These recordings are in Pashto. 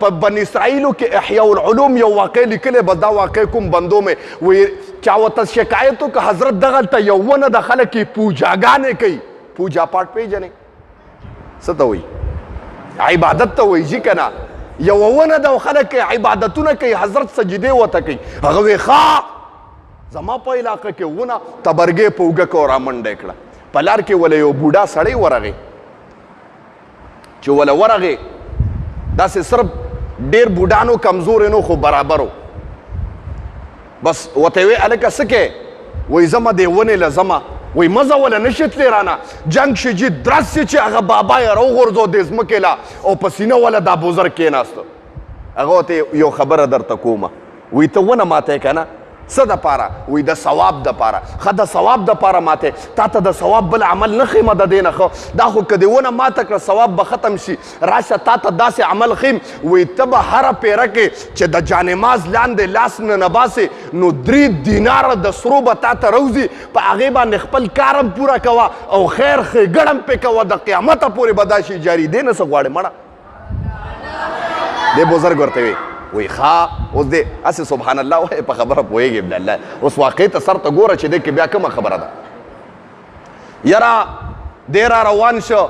په بني اسرائیلو کې احیاء العلوم یو واقع لیکلی بس دا واقع کوم بندو مې وی چا ورته شکایت وکړه حضرت دغلته یو ونه د خلک یې پوجاګانې کوي پوجا پاټ پیژنې څه ته وایي عبادت ته وایي جي که نه یو ونه د خلک عبادتونه کوي حضرت سجدې ورته کوي هغه وی ښه زما په علاقه کې ونه تبرګې په اوږه کې رامنډه کړه په لار کې وله یو بوډا سړی ورغی چې وله ورغی داسې صرف ډېر بوډانو کمزور نو خو برابرو بس ورته وی هلکه څه کې وایي ځمه دې ونې له ځمه وایي مزه وله نشي تللی رانه جنګ شي درس چې هغه بابا یې راوغورځو دې ځمکې له او په سینه وله دا بزرګ کېناسته هغه ورته یو خبره درته کومه وایي ته ونه ماتی که نه څه دپاره وایي د ثواب دپاره ښه د ثواب دپاره ماتی تا ته د ثواب بل عمل نه ښیمه د دې نه ښه دا خو که دې ونه ماته کړه ثواب به ختم شي راشه تا ته داسې عمل ښیم وایي ته به هره پیره کې چې د جانماز لاندې لاس نه نه باسې نو 3 دیناره د سرو به تا ته روځي په هغې باندې خپل کارم پوره کوه او خیر ښېګړه هم پې کوه د قیامته پورې به دا شي جاري دی نه څه غواړې مړه دې بزرګ ورته وي وی ښه اوس دې هسې سبحان الله وایې په خبره پوهېږې بلالله اوس واقع ته سر ته ګوره چې دې کې بیا کومه خبره ده یاره دی را روان شو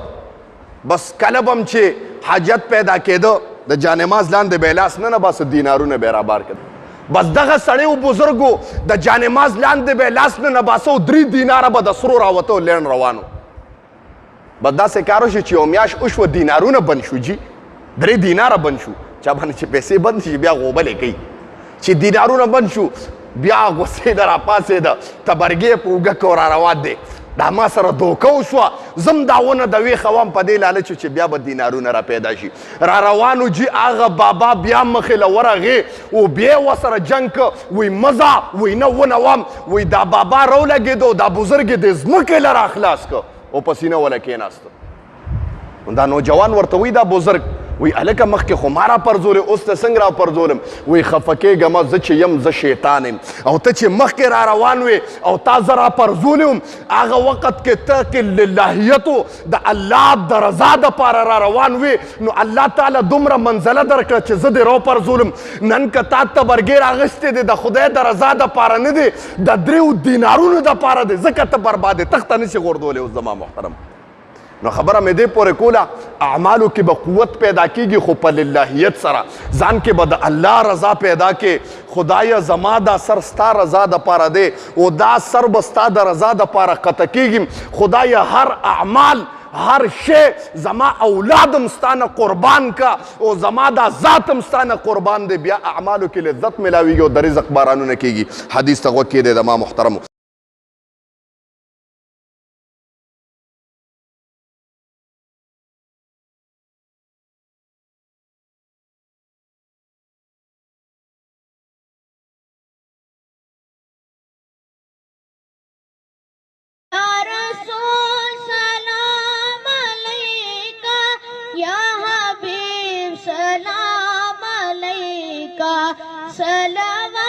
بس کله به هم چې حاجت پیدا کېده د جانماز لاندې به یې لاس نه نه باسه دینارونه به یې رابار کړه بس دغه سړی و بزرګو د جانماز لاندې به یې لاس نه نه باسه او 3 دیناره به د سرو راوته او لین روانو بس داسې کار وشو چې یو میاشت وشوه دینارونه بند شو جي 3 دیناره بند شو چا باندې چې پیسې بند شي بیا غوبلې کوي چې دینارونه بند شو بیا غوسې ده راپاڅېده تبرګې په اوږه کې را روان دی دا ما سره دوکه وشوه زم دا ونه د ویښه وم په دې لالچ چې بیا به دینارونه را پیدا شي را روانو جي هغه بابا بیا مخې له ورغې او بیا ورسره جنګ که وی مزه وی نه ونه وم وی دا بابا راولګېدو دا بزرګ یې د ځمکې له را خلاص که او په سینه وله کېناسته دا نوجوان ورته وی دا بزرګ وی هلکه مخکې خو ما را پرځولې اوس ته څنګه را پرځولم وی خفه کېږمه زه چې یم زه شیطان یم او ته چې مخکې را روان وې او تا زه را پرځولې وم هغه وخت کې ته کې للهیتو د الله د رضا دپاره را روان وې نو الله تعالی دومره منزله درکړه چې زه دې راپرځولم نن که تا تبرګې راغستې دی د خدای د رضا دپاره نه دی د 3 دینارونو دپاره دی ځکه ته برباد تخته نشي غورځولی اوس زما محترم نو خبره مې دې پورې کوله اعمالو کې به قوت پیدا کیږي خو په للهیت سره ځان کې به د الله رضا پیدا کې خدایه زما دا سر ستا رضا دپاره دی او دا سر به ستا د رضا دپاره قطع کیږي خدایه هر اعمال هر شی زما اولادم ستانه قربان کا او زما دا ذاتم ستانه قربان دی بیا اعمالو کې لذت ملاویږي او د رزق بارانونه کیږي حدیث ته غوږ کېدی د ما محترمو सलाम